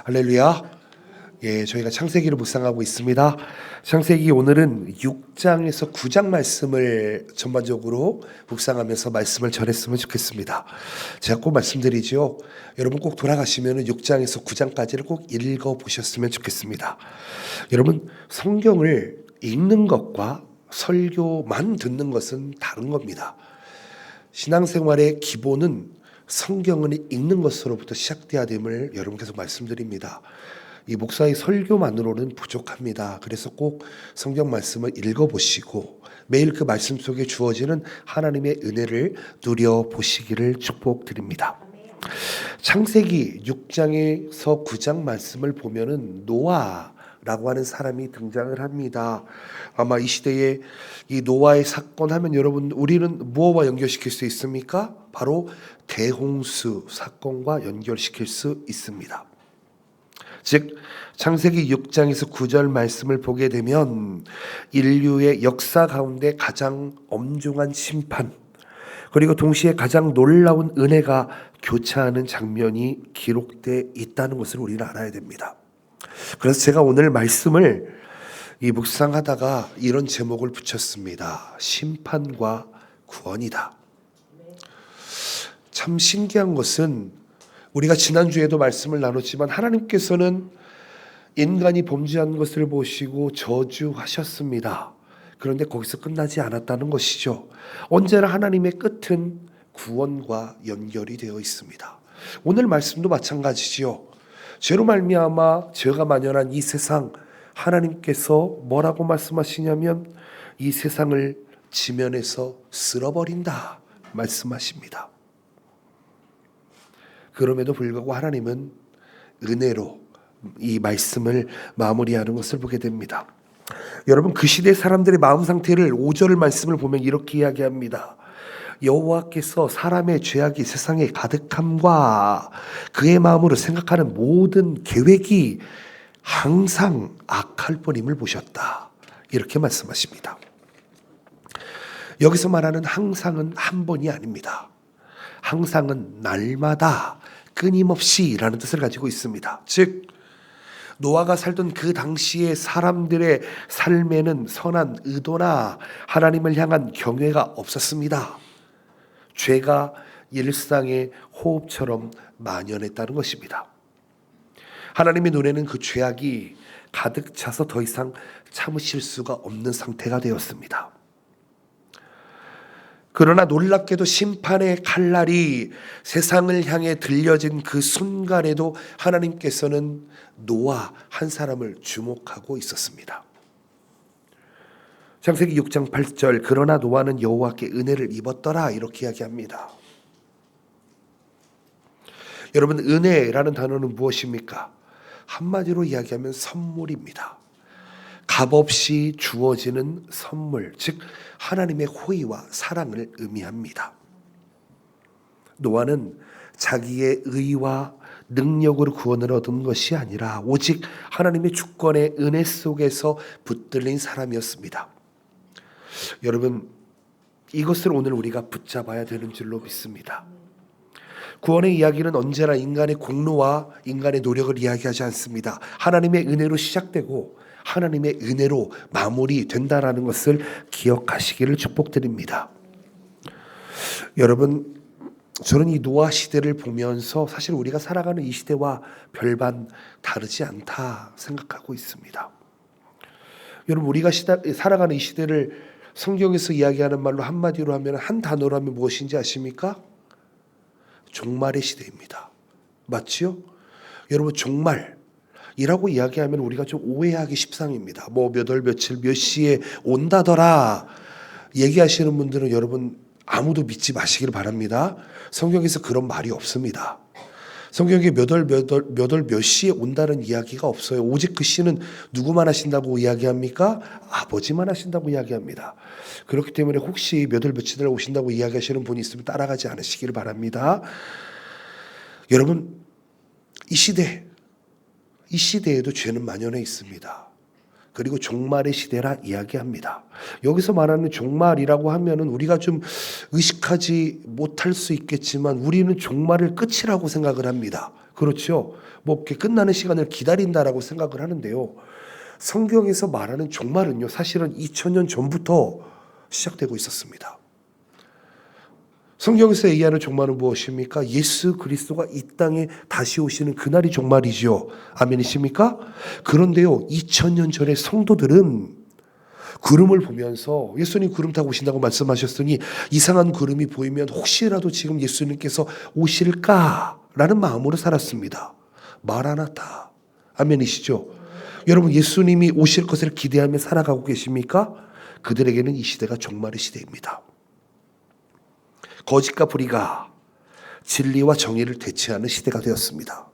할렐루야. 예, 저희가 창세기를 묵상하고 있습니다. 창세기 오늘은 6장에서 9장 말씀을 전반적으로 묵상하면서 말씀을 전했으면 좋겠습니다. 제가 꼭 말씀드리죠. 여러분 꼭 돌아가시면 6장에서 9장까지를 꼭 읽어보셨으면 좋겠습니다. 여러분 성경을 읽는 것과 설교만 듣는 것은 다른 겁니다. 신앙생활의 기본은 성경을 읽는 것으로부터 시작돼야 됨을 여러분께서 말씀드립니다. 이 목사의 설교만으로는 부족합니다. 그래서 꼭 성경 말씀을 읽어보시고 매일 그 말씀 속에 주어지는 하나님의 은혜를 누려보시기를 축복드립니다. 창세기 6장에서 9장 말씀을 보면은 노아라고 하는 사람이 등장을 합니다. 아마 이 시대에 이 노아의 사건 하면 여러분 우리는 무엇과 연결시킬 수 있습니까? 바로 대홍수 사건과 연결시킬 수 있습니다. 즉 창세기 6장에서 9절 말씀을 보게 되면 인류의 역사 가운데 가장 엄중한 심판 그리고 동시에 가장 놀라운 은혜가 교차하는 장면이 기록되어 있다는 것을 우리는 알아야 됩니다. 그래서 제가 오늘 말씀을 묵상하다가 이런 제목을 붙였습니다. 심판과 구원이다. 참 신기한 것은 우리가 지난주에도 말씀을 나눴지만 하나님께서는 인간이 범죄한 것을 보시고 저주하셨습니다. 그런데 거기서 끝나지 않았다는 것이죠. 언제나 하나님의 끝은 구원과 연결이 되어 있습니다. 오늘 말씀도 마찬가지지요. 죄로 말미암아 죄가 만연한 이 세상 하나님께서 뭐라고 말씀하시냐면 이 세상을 지면에서 쓸어버린다 말씀하십니다. 그럼에도 불구하고 하나님은 은혜로 이 말씀을 마무리하는 것을 보게 됩니다. 여러분 그 시대 사람들의 마음 상태를 5절 말씀을 보면 이렇게 이야기합니다. 여호와께서 사람의 죄악이 세상에 가득함과 그의 마음으로 생각하는 모든 계획이 항상 악할 뿐임을 보셨다. 이렇게 말씀하십니다. 여기서 말하는 항상은 한 번이 아닙니다. 항상은 날마다 끊임없이 라는 뜻을 가지고 있습니다. 즉 노아가 살던 그 당시의 사람들의 삶에는 선한 의도나 하나님을 향한 경외가 없었습니다. 죄가 일상의 호흡처럼 만연했다는 것입니다. 하나님의 눈에는 그 죄악이 가득 차서 더 이상 참으실 수가 없는 상태가 되었습니다. 그러나 놀랍게도 심판의 칼날이 세상을 향해 들려진 그 순간에도 하나님께서는 노아 한 사람을 주목하고 있었습니다. 창세기 6장 8절 그러나 노아는 여호와께 은혜를 입었더라 이렇게 이야기합니다. 여러분 은혜라는 단어는 무엇입니까? 한마디로 이야기하면 선물입니다. 값없이 주어지는 선물, 즉 하나님의 호의와 사랑을 의미합니다. 노아는 자기의 의와 능력으로 구원을 얻은 것이 아니라 오직 하나님의 주권의 은혜 속에서 붙들린 사람이었습니다. 여러분 이것을 오늘 우리가 붙잡아야 되는 줄로 믿습니다. 구원의 이야기는 언제나 인간의 공로와 인간의 노력을 이야기하지 않습니다. 하나님의 은혜로 시작되고 하나님의 은혜로 마무리된다라는 것을 기억하시기를 축복드립니다. 여러분 저는 이 노아 시대를 보면서 사실 우리가 살아가는 이 시대와 별반 다르지 않다 생각하고 있습니다. 여러분 우리가 살아가는 이 시대를 성경에서 이야기하는 말로 한마디로 하면 한 단어로 하면 무엇인지 아십니까? 종말의 시대입니다. 맞지요? 여러분 종말이라고 이야기하면 우리가 좀 오해하기 십상입니다. 뭐 몇 월 며칠 몇 시에 온다더라 얘기하시는 분들은 여러분 아무도 믿지 마시길 바랍니다. 성경에서 그런 말이 없습니다. 성경에 몇 월 몇 시에 온다는 이야기가 없어요. 오직 그 시는 누구만 하신다고 이야기합니까? 아버지만 하신다고 이야기합니다. 그렇기 때문에 혹시 몇 월 며칠에 오신다고 이야기하시는 분이 있으면 따라가지 않으시기를 바랍니다. 여러분 이 시대에도 죄는 만연해 있습니다. 그리고 종말의 시대라 이야기합니다. 여기서 말하는 종말이라고 하면은 우리가 좀 의식하지 못할 수 있겠지만 우리는 종말을 끝이라고 생각을 합니다. 그렇죠. 뭐 이렇게 끝나는 시간을 기다린다라고 생각을 하는데요. 성경에서 말하는 종말은요, 사실은 2000년 전부터 시작되고 있었습니다. 성경에서 얘기하는 종말은 무엇입니까? 예수 그리스도가 이 땅에 다시 오시는 그날이 종말이죠. 아멘이십니까? 그런데요, 2000년 전에 성도들은 구름을 보면서 예수님 구름 타고 오신다고 말씀하셨으니 이상한 구름이 보이면 혹시라도 지금 예수님께서 오실까라는 마음으로 살았습니다. 마라나타. 아멘이시죠? 여러분, 예수님이 오실 것을 기대하며 살아가고 계십니까? 그들에게는 이 시대가 종말의 시대입니다. 거짓과 불의가 진리와 정의를 대체하는 시대가 되었습니다.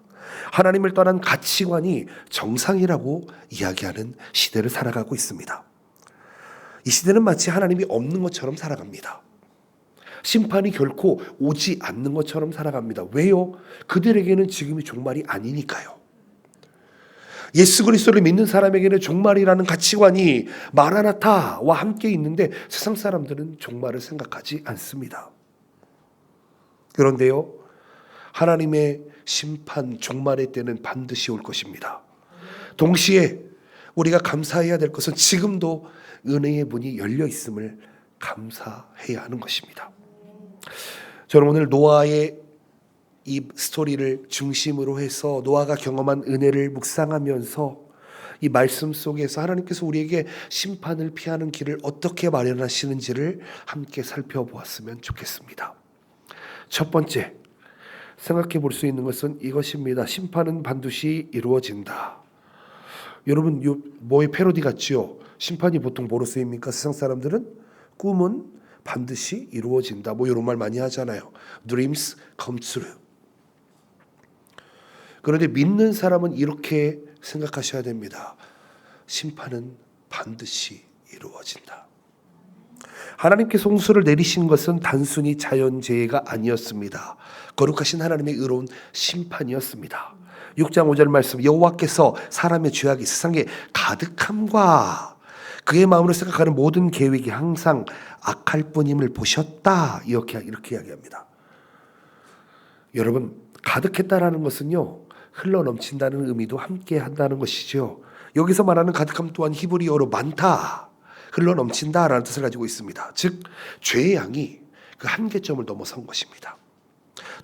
하나님을 떠난 가치관이 정상이라고 이야기하는 시대를 살아가고 있습니다. 이 시대는 마치 하나님이 없는 것처럼 살아갑니다. 심판이 결코 오지 않는 것처럼 살아갑니다. 왜요? 그들에게는 지금이 종말이 아니니까요. 예수 그리스도를 믿는 사람에게는 종말이라는 가치관이 마라나타와 함께 있는데 세상 사람들은 종말을 생각하지 않습니다. 그런데요, 하나님의 심판, 종말의 때는 반드시 올 것입니다. 동시에 우리가 감사해야 될 것은 지금도 은혜의 문이 열려 있음을 감사해야 하는 것입니다. 저는 오늘 노아의 이 스토리를 중심으로 해서 노아가 경험한 은혜를 묵상하면서 이 말씀 속에서 하나님께서 우리에게 심판을 피하는 길을 어떻게 마련하시는지를 함께 살펴보았으면 좋겠습니다. 첫 번째, 생각해 볼 수 있는 것은 이것입니다. 심판은 반드시 이루어진다. 여러분, 뭐의 패러디 같지요? 심판이 보통 뭐로 쓰입니까? 세상 사람들은 꿈은 반드시 이루어진다. 뭐 이런 말 많이 하잖아요. Dreams come true. 그런데 믿는 사람은 이렇게 생각하셔야 됩니다. 심판은 반드시 이루어진다. 하나님께서 홍수를 내리신 것은 단순히 자연재해가 아니었습니다. 거룩하신 하나님의 의로운 심판이었습니다. 6장 5절 말씀, 여호와께서 사람의 죄악이 세상에 가득함과 그의 마음으로 생각하는 모든 계획이 항상 악할 뿐임을 보셨다. 이렇게 이야기합니다. 여러분, 가득했다라는 것은요, 흘러 넘친다는 의미도 함께 한다는 것이죠. 여기서 말하는 가득함 또한 히브리어로 많다, 흘러 넘친다라는 뜻을 가지고 있습니다. 즉, 죄의 양이 그 한계점을 넘어선 것입니다.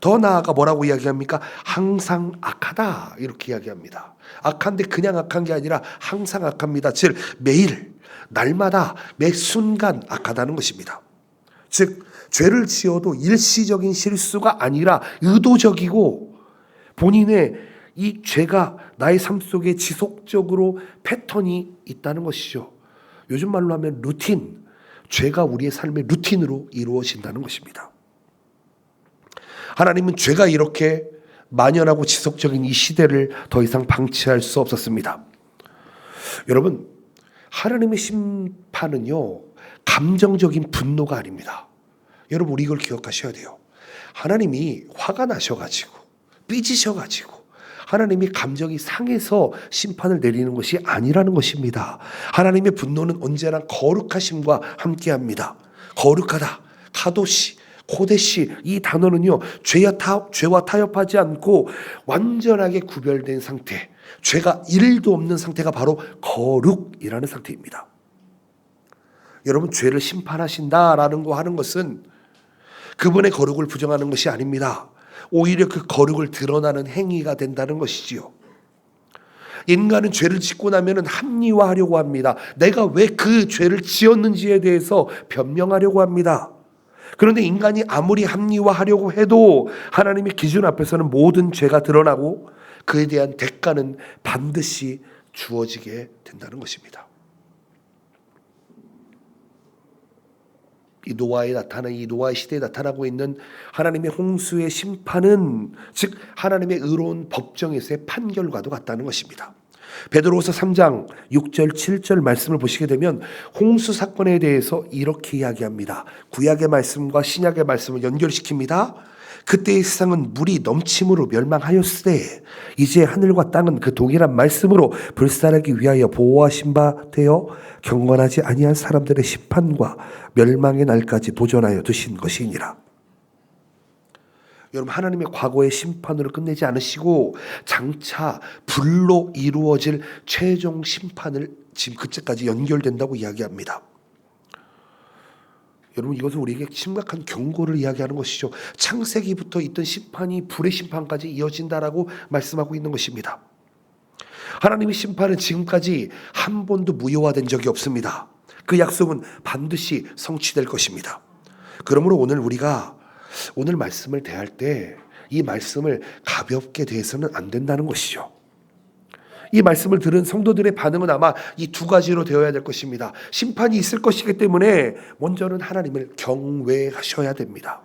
더 나아가 뭐라고 이야기합니까? 항상 악하다, 이렇게 이야기합니다. 악한데 그냥 악한 게 아니라 항상 악합니다. 즉, 매일, 날마다, 매 순간 악하다는 것입니다. 즉, 죄를 지어도 일시적인 실수가 아니라 의도적이고 본인의 이 죄가 나의 삶 속에 지속적으로 패턴이 있다는 것이죠. 요즘 말로 하면 루틴, 죄가 우리의 삶의 루틴으로 이루어진다는 것입니다. 하나님은 죄가 이렇게 만연하고 지속적인 이 시대를 더 이상 방치할 수 없었습니다. 여러분, 하나님의 심판은요, 감정적인 분노가 아닙니다. 여러분, 우리 이걸 기억하셔야 돼요. 하나님이 화가 나셔가지고 삐지셔가지고 하나님이 감정이 상해서 심판을 내리는 것이 아니라는 것입니다. 하나님의 분노는 언제나 거룩하심과 함께합니다. 거룩하다, 카도시, 코데시, 이 단어는요, 죄와 타협하지 않고 완전하게 구별된 상태, 죄가 1도 없는 상태가 바로 거룩이라는 상태입니다. 여러분, 죄를 심판하신다라는 거 하는 것은 그분의 거룩을 부정하는 것이 아닙니다. 오히려 그 거룩을 드러나는 행위가 된다는 것이지요. 인간은 죄를 짓고 나면 합리화하려고 합니다. 내가 왜 그 죄를 지었는지에 대해서 변명하려고 합니다. 그런데 인간이 아무리 합리화하려고 해도 하나님의 기준 앞에서는 모든 죄가 드러나고 그에 대한 대가는 반드시 주어지게 된다는 것입니다. 이 노아의 시대에 나타나고 있는 하나님의 홍수의 심판은 즉 하나님의 의로운 법정에서의 판결과도 같다는 것입니다. 베드로후서 3장 6절 7절 말씀을 보시게 되면 홍수 사건에 대해서 이렇게 이야기합니다. 구약의 말씀과 신약의 말씀을 연결시킵니다. 그때의 세상은 물이 넘침으로 멸망하였으되 이제 하늘과 땅은 그 동일한 말씀으로 불살하기 위하여 보호하신 바 되어 경건하지 아니한 사람들의 심판과 멸망의 날까지 보존하여 두신 것이니라. 여러분, 하나님의 과거의 심판으로 끝내지 않으시고 장차 불로 이루어질 최종 심판을 지금 그때까지 연결된다고 이야기합니다. 여러분, 이것은 우리에게 심각한 경고를 이야기하는 것이죠. 창세기부터 있던 심판이 불의 심판까지 이어진다라고 말씀하고 있는 것입니다. 하나님의 심판은 지금까지 한 번도 무효화된 적이 없습니다. 그 약속은 반드시 성취될 것입니다. 그러므로 우리가 오늘 말씀을 대할 때 이 말씀을 가볍게 대해서는 안 된다는 것이죠. 이 말씀을 들은 성도들의 반응은 아마 이 두 가지로 되어야 될 것입니다. 심판이 있을 것이기 때문에 먼저는 하나님을 경외하셔야 됩니다.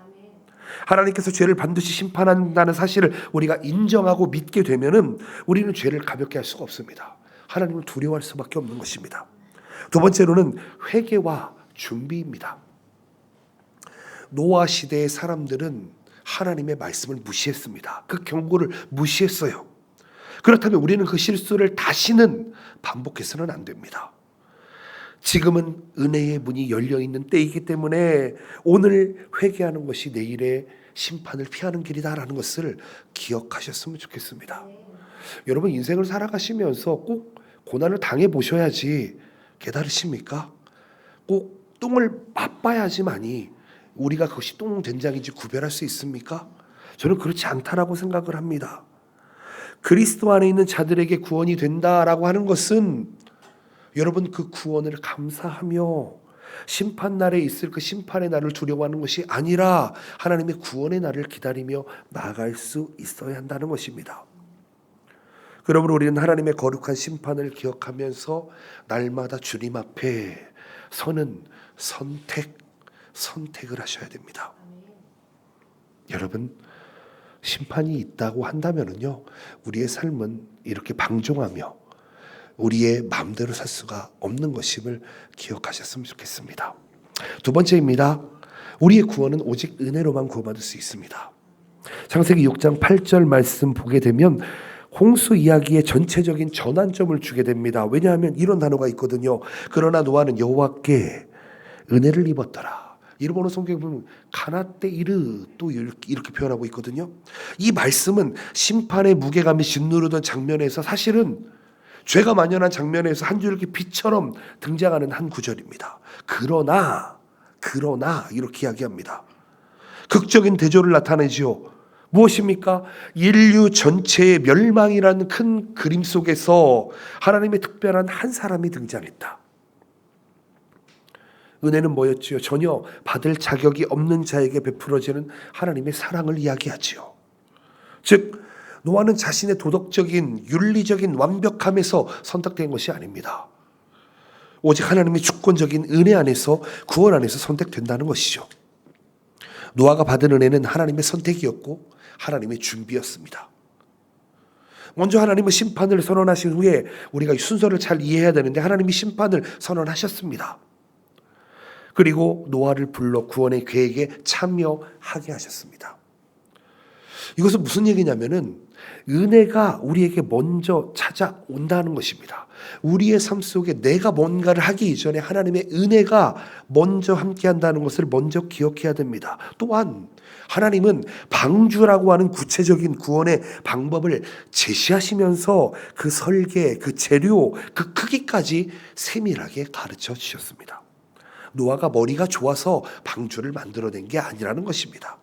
하나님께서 죄를 반드시 심판한다는 사실을 우리가 인정하고 믿게 되면은 우리는 죄를 가볍게 할 수가 없습니다. 하나님을 두려워할 수밖에 없는 것입니다. 두 번째로는 회개와 준비입니다. 노아 시대의 사람들은 하나님의 말씀을 무시했습니다. 그 경고를 무시했어요. 그렇다면 우리는 그 실수를 다시는 반복해서는 안 됩니다. 지금은 은혜의 문이 열려있는 때이기 때문에 오늘 회개하는 것이 내일의 심판을 피하는 길이다라는 것을 기억하셨으면 좋겠습니다. 여러분, 인생을 살아가시면서 꼭 고난을 당해보셔야지 깨달으십니까? 꼭 똥을 맛봐야지만이 우리가 그것이 똥된장인지 구별할 수 있습니까? 저는 그렇지 않다라고 생각을 합니다. 그리스도 안에 있는 자들에게 구원이 된다라고 하는 것은 여러분, 그 구원을 감사하며 심판날에 있을 그 심판의 날을 두려워하는 것이 아니라 하나님의 구원의 날을 기다리며 나아갈 수 있어야 한다는 것입니다. 그러므로 우리는 하나님의 거룩한 심판을 기억하면서 날마다 주님 앞에 서는 선택을 하셔야 됩니다. 여러분, 심판이 있다고 한다면은요, 우리의 삶은 이렇게 방종하며 우리의 마음대로 살 수가 없는 것임을 기억하셨으면 좋겠습니다. 두 번째입니다. 우리의 구원은 오직 은혜로만 구원받을 수 있습니다. 창세기 6장 8절 말씀 보게 되면 홍수 이야기의 전체적인 전환점을 주게 됩니다. 왜냐하면 이런 단어가 있거든요. 그러나 노아는 여호와께 은혜를 입었더라. 일본어 성경에 보면 가나떼이르 또 이렇게 표현하고 있거든요. 이 말씀은 심판의 무게감이 짓누르던 장면에서 사실은 죄가 만연한 장면에서 한 줄기 빛처럼 등장하는 한 구절입니다. 그러나 이렇게 이야기합니다. 극적인 대조를 나타내지요. 무엇입니까? 인류 전체의 멸망이라는 큰 그림 속에서 하나님의 특별한 한 사람이 등장했다. 은혜는 뭐였지요? 전혀 받을 자격이 없는 자에게 베풀어지는 하나님의 사랑을 이야기하지요. 즉, 노아는 자신의 도덕적인 윤리적인 완벽함에서 선택된 것이 아닙니다. 오직 하나님의 주권적인 은혜 안에서, 구원 안에서 선택된다는 것이죠. 노아가 받은 은혜는 하나님의 선택이었고 하나님의 준비였습니다. 먼저 하나님은 심판을 선언하신 후에 우리가 이 순서를 잘 이해해야 되는데, 하나님이 심판을 선언하셨습니다. 그리고 노아를 불러 구원의 계획에 참여하게 하셨습니다. 이것은 무슨 얘기냐면은 은혜가 우리에게 먼저 찾아온다는 것입니다. 우리의 삶 속에 내가 뭔가를 하기 이전에 하나님의 은혜가 먼저 함께한다는 것을 먼저 기억해야 됩니다. 또한 하나님은 방주라고 하는 구체적인 구원의 방법을 제시하시면서 그 설계, 그 재료, 그 크기까지 세밀하게 가르쳐 주셨습니다. 노아가 머리가 좋아서 방주를 만들어낸 게 아니라는 것입니다.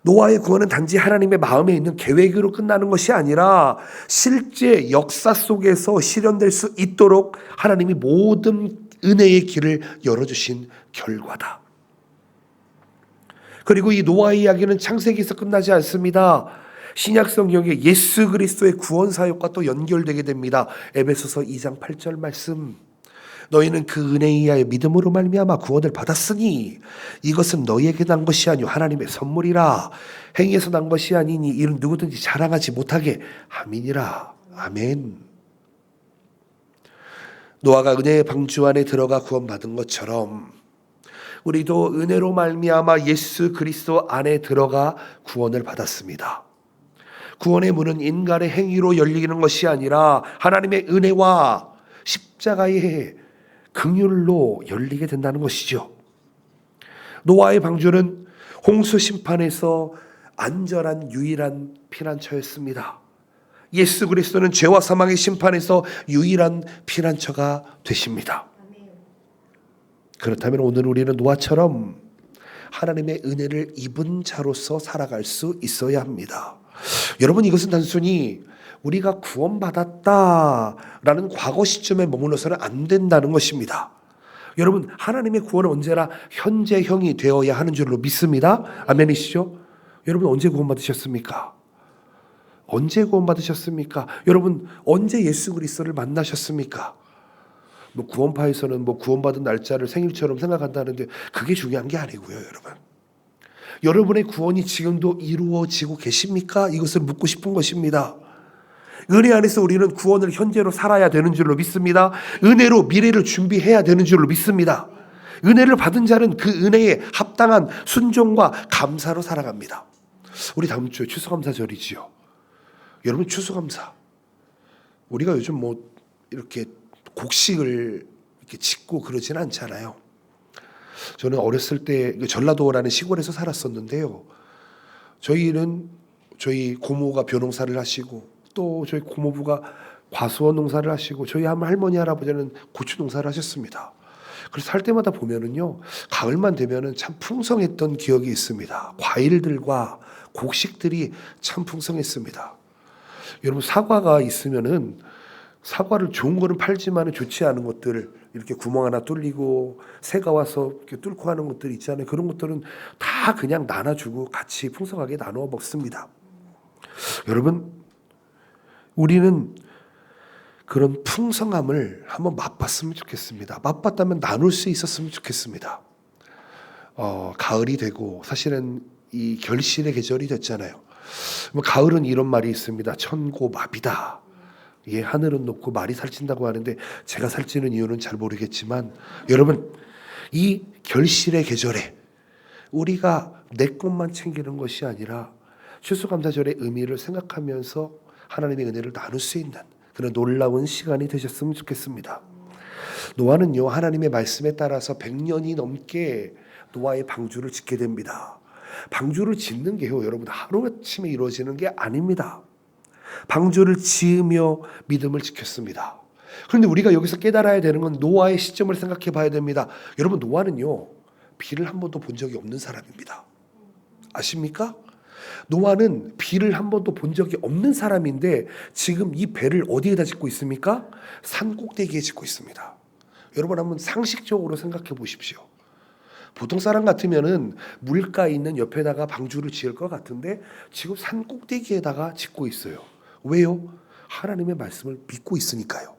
노아의 구원은 단지 하나님의 마음에 있는 계획으로 끝나는 것이 아니라 실제 역사 속에서 실현될 수 있도록 하나님이 모든 은혜의 길을 열어주신 결과다. 그리고 이 노아의 이야기는 창세기에서 끝나지 않습니다. 신약 성경에 예수 그리스도의 구원 사역과 또 연결되게 됩니다. 에베소서 2장 8절 말씀. 너희는 그 은혜에 의하여 믿음으로 말미암아 구원을 받았으니 이것은 너희에게 난 것이 아니요 하나님의 선물이라. 행위에서 난 것이 아니니 이는 누구든지 자랑하지 못하게 함이니라. 아멘. 노아가 은혜의 방주 안에 들어가 구원받은 것처럼 우리도 은혜로 말미암아 예수 그리스도 안에 들어가 구원을 받았습니다. 구원의 문은 인간의 행위로 열리는 것이 아니라 하나님의 은혜와 십자가의 긍휼로 열리게 된다는 것이죠. 노아의 방주는 홍수 심판에서 안전한 유일한 피난처였습니다. 예수 그리스도는 죄와 사망의 심판에서 유일한 피난처가 되십니다. 그렇다면 오늘 우리는 노아처럼 하나님의 은혜를 입은 자로서 살아갈 수 있어야 합니다. 여러분, 이것은 단순히 우리가 구원받았다라는 과거 시점에 머물러서는 안 된다는 것입니다. 여러분, 하나님의 구원은 언제나 현재형이 되어야 하는 줄로 믿습니다. 아멘이시죠? 여러분, 언제 구원받으셨습니까? 언제 구원받으셨습니까? 여러분, 언제 예수 그리스도를 만나셨습니까? 구원파에서는 구원받은 날짜를 생일처럼 생각한다는데 그게 중요한 게 아니고요, 여러분. 여러분의 구원이 지금도 이루어지고 계십니까? 이것을 묻고 싶은 것입니다. 은혜 안에서 우리는 구원을 현재로 살아야 되는 줄로 믿습니다. 은혜로 미래를 준비해야 되는 줄로 믿습니다. 은혜를 받은 자는 그 은혜에 합당한 순종과 감사로 살아갑니다. 우리 다음 주에 추수감사절이지요. 여러분, 추수감사. 우리가 요즘 이렇게 곡식을 이렇게 짓고 그러지는 않잖아요. 저는 어렸을 때 전라도라는 시골에서 살았었는데요. 저희 고모가 벼농사를 하시고 또 저희 고모부가 과수원 농사를 하시고 저희 할머니 할아버지는 고추 농사를 하셨습니다. 그래서 살 때마다 보면은요, 가을만 되면은 참 풍성했던 기억이 있습니다. 과일들과 곡식들이 참 풍성했습니다. 여러분, 사과가 있으면은 사과를 좋은 거는 팔지만 좋지 않은 것들, 이렇게 구멍 하나 뚫리고 새가 와서 이렇게 뚫고 하는 것들 있잖아요. 그런 것들은 다 그냥 나눠주고 같이 풍성하게 나누어 먹습니다. 여러분, 우리는 그런 풍성함을 한번 맛봤으면 좋겠습니다. 맛봤다면 나눌 수 있었으면 좋겠습니다. 가을이 되고 사실은 이 결실의 계절이 됐잖아요. 가을은 이런 말이 있습니다. 천고마비다. 예, 하늘은 높고 말이 살찐다고 하는데 제가 살찌는 이유는 잘 모르겠지만, 여러분, 이 결실의 계절에 우리가 내 것만 챙기는 것이 아니라 추수감사절의 의미를 생각하면서 하나님의 은혜를 나눌 수 있는 그런 놀라운 시간이 되셨으면 좋겠습니다. 노아는요, 하나님의 말씀에 따라서 100년이 넘게 노아의 방주를 짓게 됩니다. 방주를 짓는 게요, 여러분, 하루아침에 이루어지는 게 아닙니다. 방주를 지으며 믿음을 지켰습니다. 그런데 우리가 여기서 깨달아야 되는 건 노아의 시점을 생각해 봐야 됩니다. 여러분, 노아는요, 비를 한 번도 본 적이 없는 사람입니다. 아십니까? 노아는 비를 한 번도 본 적이 없는 사람인데 지금 이 배를 어디에다 짓고 있습니까? 산 꼭대기에 짓고 있습니다. 여러분, 한번 상식적으로 생각해 보십시오. 보통 사람 같으면은 물가 있는 옆에다가 방주를 지을 것 같은데 지금 산 꼭대기에다가 짓고 있어요. 왜요? 하나님의 말씀을 믿고 있으니까요.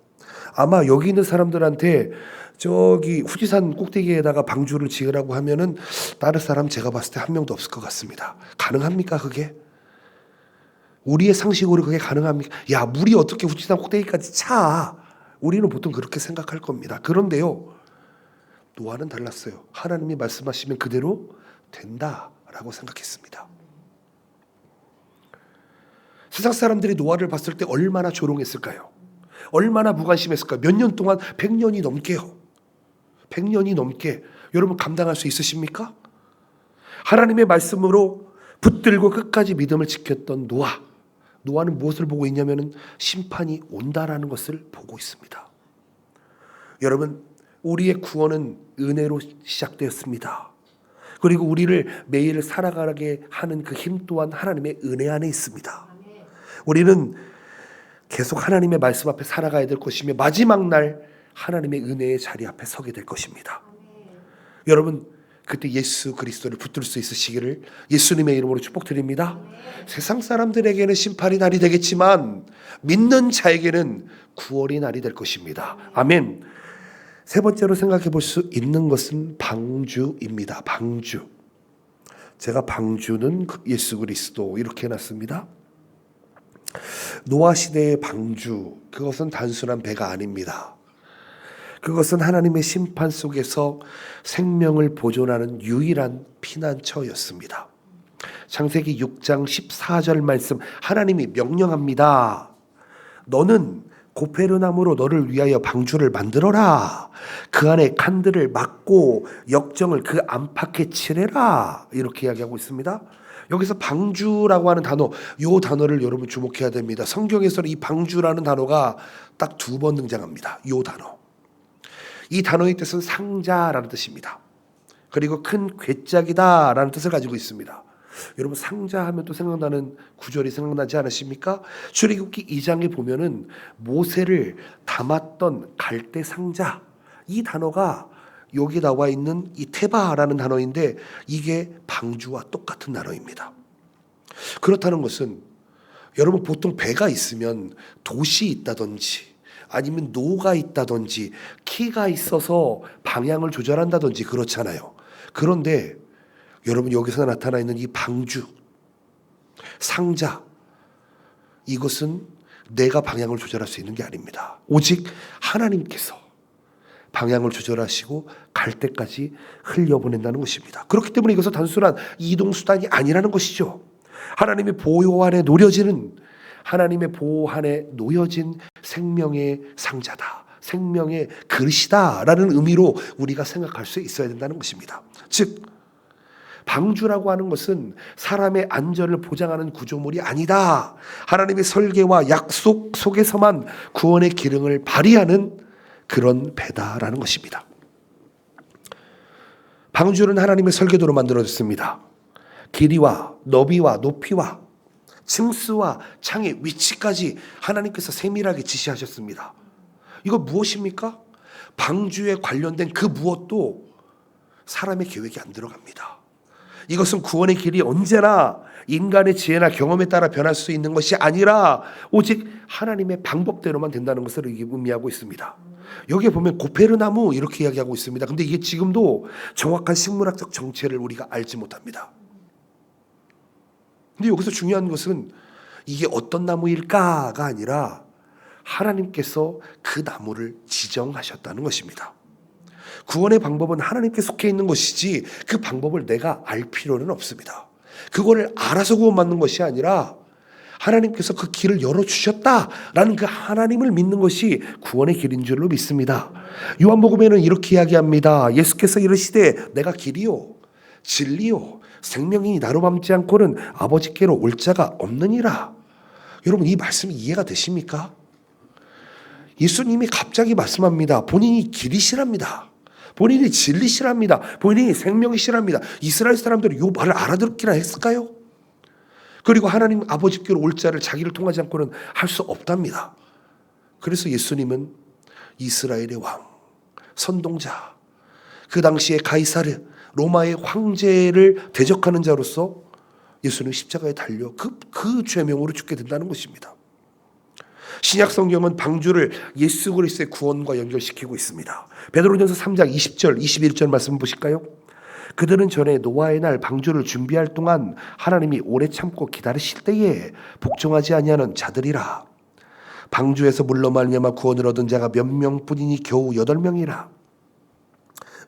아마 여기 있는 사람들한테 저기 후지산 꼭대기에다가 방주를 지으라고 하면은 다른 사람 제가 봤을 때 한 명도 없을 것 같습니다. 가능합니까, 그게? 우리의 상식으로 그게 가능합니까? 야, 물이 어떻게 후지산 꼭대기까지 차? 우리는 보통 그렇게 생각할 겁니다. 그런데요, 노아는 달랐어요. 하나님이 말씀하시면 그대로 된다라고 생각했습니다. 세상 사람들이 노아를 봤을 때 얼마나 조롱했을까요? 얼마나 무관심했을까요? 몇 년 동안 100년이 넘게요. 100년이 넘게. 여러분, 감당할 수 있으십니까? 하나님의 말씀으로 붙들고 끝까지 믿음을 지켰던 노아. 노아는 무엇을 보고 있냐면 심판이 온다라는 것을 보고 있습니다. 여러분, 우리의 구원은 은혜로 시작되었습니다. 그리고 우리를 매일 살아가게 하는 그 힘 또한 하나님의 은혜 안에 있습니다. 우리는 계속 하나님의 말씀 앞에 살아가야 될 것이며 마지막 날 하나님의 은혜의 자리 앞에 서게 될 것입니다. 여러분, 그때 예수 그리스도를 붙들 수 있으시기를 예수님의 이름으로 축복드립니다. 세상 사람들에게는 심판의 날이 되겠지만 믿는 자에게는 구원의 날이 될 것입니다. 아멘. 세 번째로 생각해 볼 수 있는 것은 방주입니다. 방주. 제가 방주는 예수 그리스도 이렇게 해놨습니다. 노아 시대의 방주, 그것은 단순한 배가 아닙니다. 그것은 하나님의 심판 속에서 생명을 보존하는 유일한 피난처였습니다. 창세기 6장 14절 말씀, 하나님이 명령합니다. 너는 고페르나무로 너를 위하여 방주를 만들어라. 그 안에 칸들을 막고 역정을 그 안팎에 칠해라. 이렇게 이야기하고 있습니다. 여기서 방주라고 하는 단어, 이 단어를 여러분 주목해야 됩니다. 성경에서는 이 방주라는 단어가 딱 2번 등장합니다. 이 단어. 이 단어의 뜻은 상자라는 뜻입니다. 그리고 큰 괴짝이다 라는 뜻을 가지고 있습니다. 여러분 상자 하면 또 생각나는 구절이 생각나지 않으십니까? 출애굽기 2장에 보면은 모세를 담았던 갈대 상자, 이 단어가 여기 나와 있는 이 테바라는 단어인데 이게 방주와 똑같은 단어입니다. 그렇다는 것은 여러분 보통 배가 있으면 돛이 있다든지 아니면 노가 있다든지 키가 있어서 방향을 조절한다든지 그렇잖아요. 그런데 여러분 여기서 나타나 있는 이 방주, 상자, 이것은 내가 방향을 조절할 수 있는 게 아닙니다. 오직 하나님께서 방향을 조절하시고 갈 때까지 흘려보낸다는 것입니다. 그렇기 때문에 이것은 단순한 이동수단이 아니라는 것이죠. 하나님의 보호 안에 놓여지는, 하나님의 보호 안에 놓여진 생명의 상자다, 생명의 그릇이다 라는 의미로 우리가 생각할 수 있어야 된다는 것입니다. 즉 방주라고 하는 것은 사람의 안전을 보장하는 구조물이 아니다. 하나님의 설계와 약속 속에서만 구원의 기능을 발휘하는 그런 배다라는 것입니다. 방주는 하나님의 설계도로 만들어졌습니다. 길이와 너비와 높이와 층수와 창의 위치까지 하나님께서 세밀하게 지시하셨습니다. 이거 무엇입니까? 방주에 관련된 그 무엇도 사람의 계획이 안 들어갑니다. 이것은 구원의 길이 언제나 인간의 지혜나 경험에 따라 변할 수 있는 것이 아니라 오직 하나님의 방법대로만 된다는 것을 의미하고 있습니다. 여기에 보면 고페르나무 이렇게 이야기하고 있습니다. 근데 이게 지금도 정확한 식물학적 정체를 우리가 알지 못합니다. 근데 여기서 중요한 것은 이게 어떤 나무일까가 아니라 하나님께서 그 나무를 지정하셨다는 것입니다. 구원의 방법은 하나님께 속해 있는 것이지 그 방법을 내가 알 필요는 없습니다. 그거를 알아서 구원받는 것이 아니라 하나님께서 그 길을 열어주셨다라는 그 하나님을 믿는 것이 구원의 길인 줄로 믿습니다. 요한복음에는 이렇게 이야기합니다. 예수께서 이르시되 내가 길이요 진리요 생명이니 나로 맘지 않고는 아버지께로 올 자가 없느니라. 여러분 이 말씀이 이해가 되십니까? 예수님이 갑자기 말씀합니다. 본인이 길이시랍니다. 본인이 진리시랍니다. 본인이 생명이시랍니다. 이스라엘 사람들이 이 말을 알아듣기나 했을까요? 그리고 하나님 아버지께로 올 자를 자기를 통하지 않고는 할 수 없답니다. 그래서 예수님은 이스라엘의 왕, 선동자, 그 당시에 가이사르, 로마의 황제를 대적하는 자로서 예수는 십자가에 달려 그 죄명으로 죽게 된다는 것입니다. 신약 성경은 방주를 예수 그리스도의 구원과 연결시키고 있습니다. 베드로전서 3장 20절, 21절 말씀 보실까요? 그들은 전에 노아의 날 방주를 준비할 동안 하나님이 오래 참고 기다리실 때에 복종하지 아니하는 자들이라. 방주에서 물로 말미암아 구원을 얻은 자가 몇 명뿐이니 겨우 8명이라.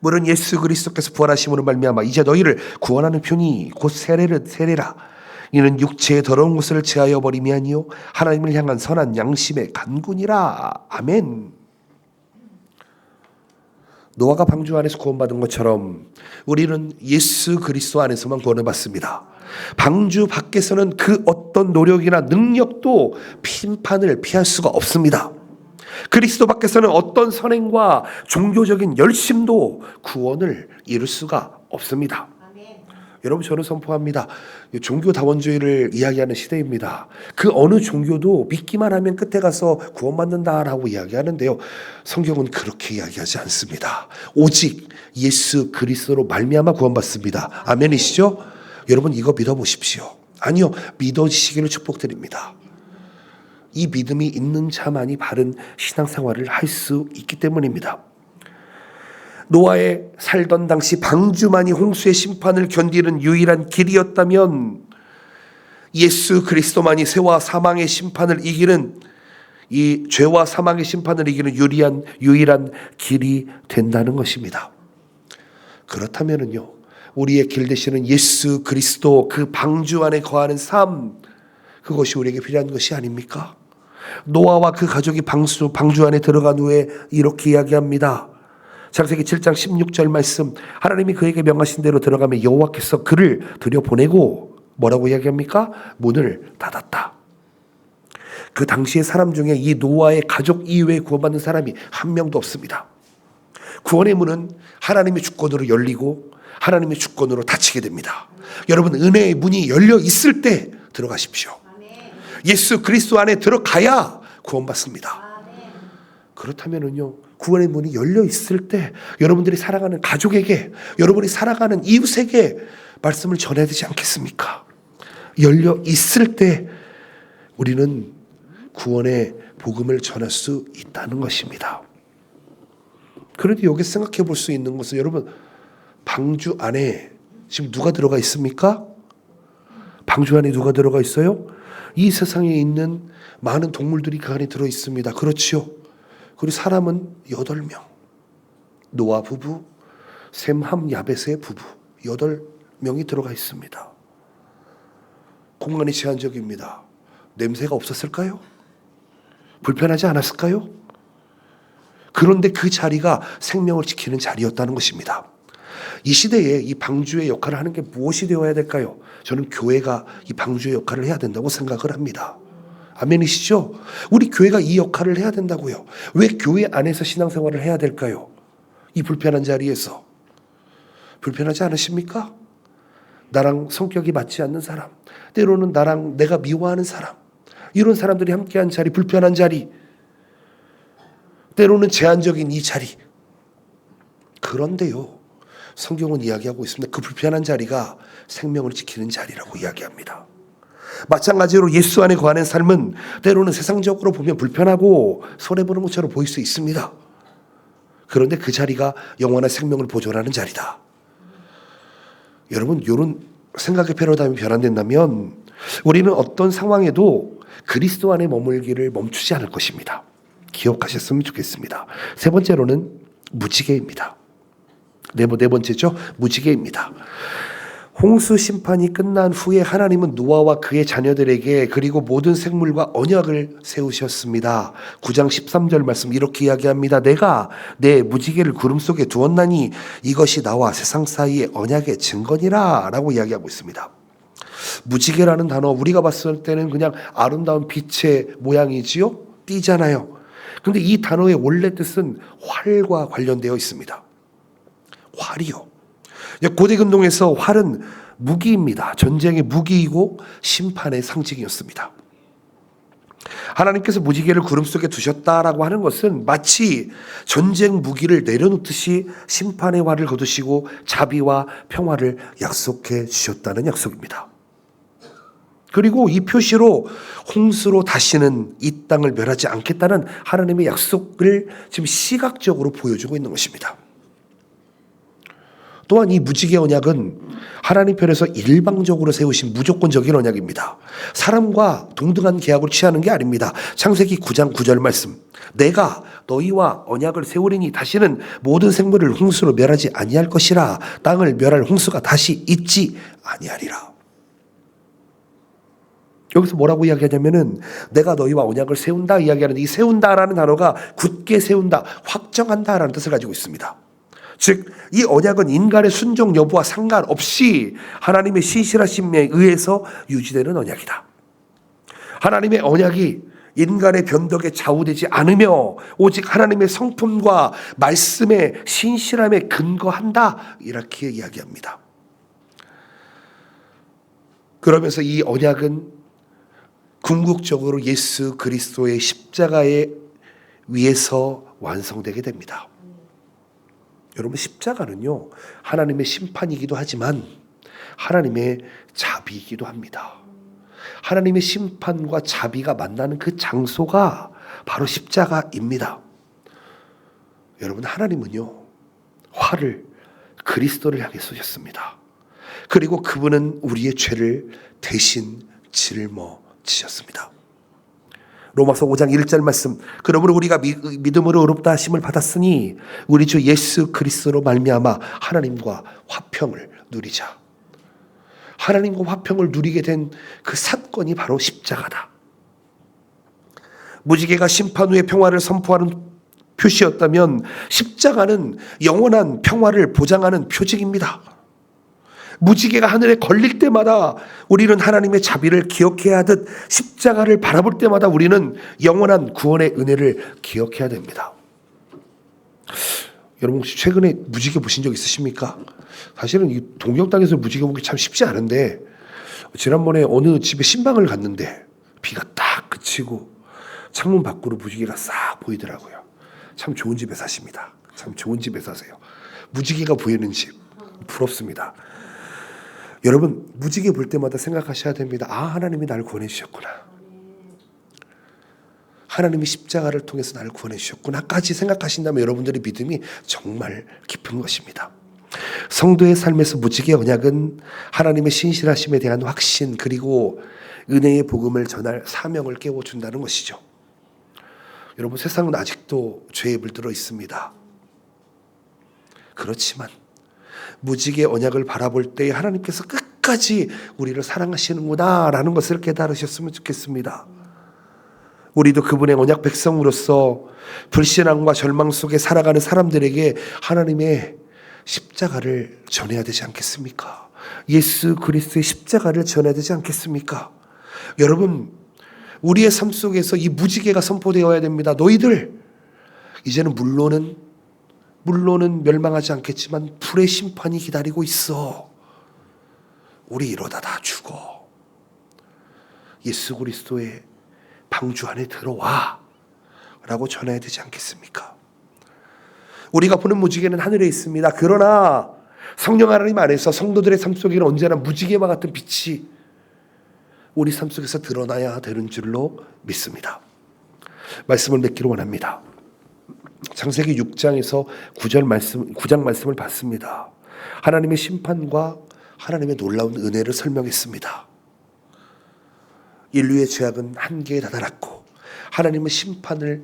물은 예수 그리스도께서 부활하심으로 말미암아 이제 너희를 구원하는 편이 곧 세례라. 이는 육체의 더러운 것을 제하여 버림이 아니요 하나님을 향한 선한 양심의 간군이라. 아멘. 노아가 방주 안에서 구원받은 것처럼 우리는 예수 그리스도 안에서만 구원을 받습니다. 방주 밖에서는 그 어떤 노력이나 능력도 심판을 피할 수가 없습니다. 그리스도 밖에서는 어떤 선행과 종교적인 열심도 구원을 이룰 수가 없습니다. 여러분 저는 선포합니다. 종교다원주의를 이야기하는 시대입니다. 그 어느 종교도 믿기만 하면 끝에 가서 구원받는다라고 이야기하는데요. 성경은 그렇게 이야기하지 않습니다. 오직 예수 그리스도로 말미암아 구원받습니다. 아멘이시죠? 여러분 이거 믿어보십시오. 아니요, 믿어지시기를 축복드립니다. 이 믿음이 있는 자만이 바른 신앙생활을 할 수 있기 때문입니다. 노아에 살던 당시 방주만이 홍수의 심판을 견디는 유일한 길이었다면 예수 그리스도만이 죄와 사망의 심판을 이기는, 이 죄와 사망의 심판을 이기는 유일한 길이 된다는 것입니다. 그렇다면은요, 우리의 길 되시는 예수 그리스도 그 방주 안에 거하는 삶, 그것이 우리에게 필요한 것이 아닙니까? 노아와 그 가족이 방주 안에 들어간 후에 이렇게 이야기합니다. 창세기 7장 16절 말씀, 하나님이 그에게 명하신 대로 들어가며 여호와께서 그를 들여보내고 뭐라고 이야기합니까? 문을 닫았다. 그 당시의 사람 중에 이 노아의 가족 이외에 구원받는 사람이 한 명도 없습니다. 구원의 문은 하나님의 주권으로 열리고 하나님의 주권으로 닫히게 됩니다. 여러분, 은혜의 문이 열려 있을 때 들어가십시오. 예수 그리스도 안에 들어가야 구원받습니다. 그렇다면은요, 구원의 문이 열려 있을 때 여러분들이 사랑하는 가족에게, 여러분이 사랑하는 이웃에게 말씀을 전해야 되지 않겠습니까? 열려 있을 때 우리는 구원의 복음을 전할 수 있다는 것입니다. 그런데 여기 생각해 볼 수 있는 것은, 여러분, 방주 안에 지금 누가 들어가 있습니까? 방주 안에 누가 들어가 있어요? 이 세상에 있는 많은 동물들이 그 안에 들어 있습니다. 그렇지요? 그리고 사람은 8명. 노아 부부, 셈, 함, 야벳의 부부 8명이 들어가 있습니다. 공간이 제한적입니다. 냄새가 없었을까요? 불편하지 않았을까요? 그런데 그 자리가 생명을 지키는 자리였다는 것입니다. 이 시대에 이 방주의 역할을 하는 게 무엇이 되어야 될까요? 저는 교회가 이 방주의 역할을 해야 된다고 생각을 합니다. 아멘이시죠? 우리 교회가 이 역할을 해야 된다고요. 왜 교회 안에서 신앙생활을 해야 될까요? 이 불편한 자리에서. 불편하지 않으십니까? 나랑 성격이 맞지 않는 사람, 때로는 나랑 내가 미워하는 사람, 이런 사람들이 함께한 자리, 불편한 자리, 때로는 제한적인 이 자리. 그런데요, 성경은 이야기하고 있습니다. 그 불편한 자리가 생명을 지키는 자리라고 이야기합니다. 마찬가지로 예수 안에 거하는 삶은 때로는 세상적으로 보면 불편하고 손해보는 것처럼 보일 수 있습니다. 그런데 그 자리가 영원한 생명을 보존하는 자리다. 여러분, 이런 생각의 패러다임이 변환된다면 우리는 어떤 상황에도 그리스도 안에 머물기를 멈추지 않을 것입니다. 기억하셨으면 좋겠습니다. 세 번째로는 무지개입니다. 네 번째죠. 무지개입니다. 홍수 심판이 끝난 후에 하나님은 노아와 그의 자녀들에게 그리고 모든 생물과 언약을 세우셨습니다. 9장 13절 말씀 이렇게 이야기합니다. 내가 내 무지개를 구름 속에 두었나니 이것이 나와 세상 사이의 언약의 증거니라 라고 이야기하고 있습니다. 무지개라는 단어, 우리가 봤을 때는 그냥 아름다운 빛의 모양이지요? 띠잖아요. 그런데 이 단어의 원래 뜻은 활과 관련되어 있습니다. 활이요. 고대 근동에서 활은 무기입니다. 전쟁의 무기이고 심판의 상징이었습니다. 하나님께서 무지개를 구름 속에 두셨다라고 하는 것은 마치 전쟁 무기를 내려놓듯이 심판의 활을 거두시고 자비와 평화를 약속해 주셨다는 약속입니다. 그리고 이 표시로 홍수로 다시는 이 땅을 멸하지 않겠다는 하나님의 약속을 지금 시각적으로 보여주고 있는 것입니다. 또한 이 무지개 언약은 하나님 편에서 일방적으로 세우신 무조건적인 언약입니다. 사람과 동등한 계약을 취하는 게 아닙니다. 창세기 9장 9절 말씀. 내가 너희와 언약을 세우리니 다시는 모든 생물을 홍수로 멸하지 아니할 것이라. 땅을 멸할 홍수가 다시 있지 아니하리라. 여기서 뭐라고 이야기하냐면은 내가 너희와 언약을 세운다 이야기하는데, 이 세운다라는 단어가 굳게 세운다, 확정한다라는 뜻을 가지고 있습니다. 즉, 이 언약은 인간의 순종 여부와 상관없이 하나님의 신실하심에 의해서 유지되는 언약이다. 하나님의 언약이 인간의 변덕에 좌우되지 않으며 오직 하나님의 성품과 말씀의 신실함에 근거한다, 이렇게 이야기합니다. 그러면서 이 언약은 궁극적으로 예수 그리스도의 십자가에 위해서 완성되게 됩니다. 여러분, 십자가는요, 하나님의 심판이기도 하지만 하나님의 자비이기도 합니다. 하나님의 심판과 자비가 만나는 그 장소가 바로 십자가입니다. 여러분, 하나님은요, 화를 그리스도를 향해 쏘셨습니다. 그리고 그분은 우리의 죄를 대신 짊어지셨습니다. 로마서 5장 1절 말씀. 그러므로 우리가 믿음으로 의롭다 하심을 받았으니 우리 주 예수 그리스도로 말미암아 하나님과 화평을 누리자. 하나님과 화평을 누리게 된 그 사건이 바로 십자가다. 무지개가 심판 후의 평화를 선포하는 표시였다면 십자가는 영원한 평화를 보장하는 표징입니다. 무지개가 하늘에 걸릴 때마다 우리는 하나님의 자비를 기억해야 하듯 십자가를 바라볼 때마다 우리는 영원한 구원의 은혜를 기억해야 됩니다. 여러분 혹시 최근에 무지개 보신 적 있으십니까? 사실은 이 동경 땅에서 무지개 보기 참 쉽지 않은데 지난번에 어느 집에 신방을 갔는데 비가 딱 그치고 창문 밖으로 무지개가 싹 보이더라고요. 참 좋은 집에 사십니다. 참 좋은 집에 사세요. 무지개가 보이는 집 부럽습니다. 여러분 무지개 볼 때마다 생각하셔야 됩니다. 아, 하나님이 나를 구원해 주셨구나. 하나님이 십자가를 통해서 나를 구원해 주셨구나까지 생각하신다면 여러분들의 믿음이 정말 깊은 것입니다. 성도의 삶에서 무지개 언약은 하나님의 신실하심에 대한 확신 그리고 은혜의 복음을 전할 사명을 깨워준다는 것이죠. 여러분 세상은 아직도 죄에 물들어 있습니다. 그렇지만 무지개 언약을 바라볼 때 하나님께서 끝까지 우리를 사랑하시는구나 라는 것을 깨달으셨으면 좋겠습니다. 우리도 그분의 언약 백성으로서 불신앙과 절망 속에 살아가는 사람들에게 하나님의 십자가를 전해야 되지 않겠습니까? 예수 그리스도의 십자가를 전해야 되지 않겠습니까? 여러분 우리의 삶 속에서 이 무지개가 선포되어야 됩니다. 너희들 이제는 물론은 멸망하지 않겠지만 불의 심판이 기다리고 있어. 우리 이러다 다 죽어. 예수 그리스도의 방주 안에 들어와 라고 전해야 되지 않겠습니까? 우리가 보는 무지개는 하늘에 있습니다. 그러나 성령 하나님 안에서 성도들의 삶 속에는 언제나 무지개와 같은 빛이 우리 삶 속에서 드러나야 되는 줄로 믿습니다. 말씀을 맺기를 원합니다. 창세기 6장에서 9장 말씀을 봤습니다. 하나님의 심판과 하나님의 놀라운 은혜를 설명했습니다. 인류의 죄악은 한계에 다다랐고 하나님은 심판을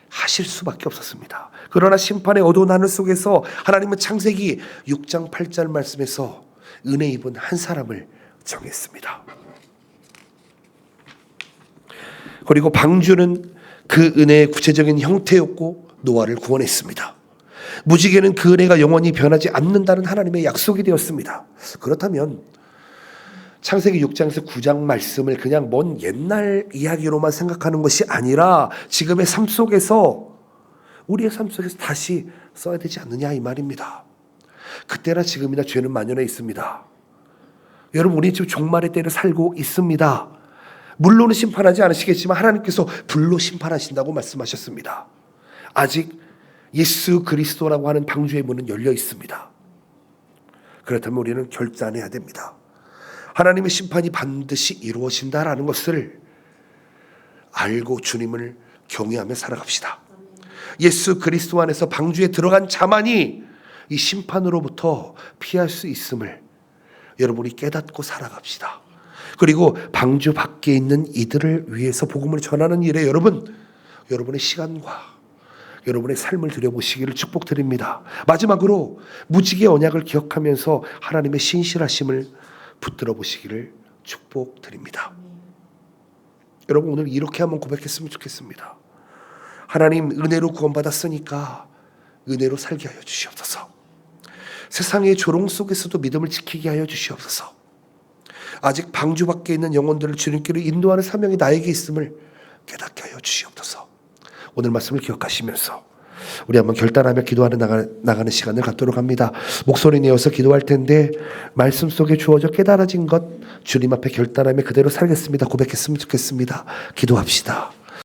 하실 수밖에 없었습니다. 그러나 심판의 어두운 하늘 속에서 하나님은 창세기 6장 8절 말씀에서 은혜 입은 한 사람을 정했습니다. 그리고 방주는 그 은혜의 구체적인 형태였고 노아를 구원했습니다. 무지개는 그 은혜가 영원히 변하지 않는다는 하나님의 약속이 되었습니다. 그렇다면 창세기 6장에서 9장 말씀을 그냥 먼 옛날 이야기로만 생각하는 것이 아니라 지금의 삶 속에서 우리의 삶 속에서 다시 써야 되지 않느냐 이 말입니다. 그때나 지금이나 죄는 만연해 있습니다. 여러분 우리 지금 종말의 때를 살고 있습니다. 물로는 심판하지 않으시겠지만 하나님께서 불로 심판하신다고 말씀하셨습니다. 아직 예수 그리스도라고 하는 방주의 문은 열려 있습니다. 그렇다면 우리는 결단해야 됩니다. 하나님의 심판이 반드시 이루어진다라는 것을 알고 주님을 경외하며 살아갑시다. 예수 그리스도 안에서 방주에 들어간 자만이 이 심판으로부터 피할 수 있음을 여러분이 깨닫고 살아갑시다. 그리고 방주 밖에 있는 이들을 위해서 복음을 전하는 일에 여러분의 시간과 여러분의 삶을 들여보시기를 축복드립니다. 마지막으로 무지개 언약을 기억하면서 하나님의 신실하심을 붙들어 보시기를 축복드립니다. 여러분 오늘 이렇게 한번 고백했으면 좋겠습니다. 하나님 은혜로 구원받았으니까 은혜로 살게 하여 주시옵소서. 세상의 조롱 속에서도 믿음을 지키게 하여 주시옵소서. 아직 방주 밖에 있는 영혼들을 주님께로 인도하는 사명이 나에게 있음을 깨닫게 하여 주시옵소서. 오늘 말씀을 기억하시면서 우리 한번 결단하며 기도하는 나가는 시간을 갖도록 합니다. 목소리 내어서 기도할 텐데 말씀 속에 주어져 깨달아진 것 주님 앞에 결단하며 그대로 살겠습니다. 고백했으면 좋겠습니다. 기도합시다.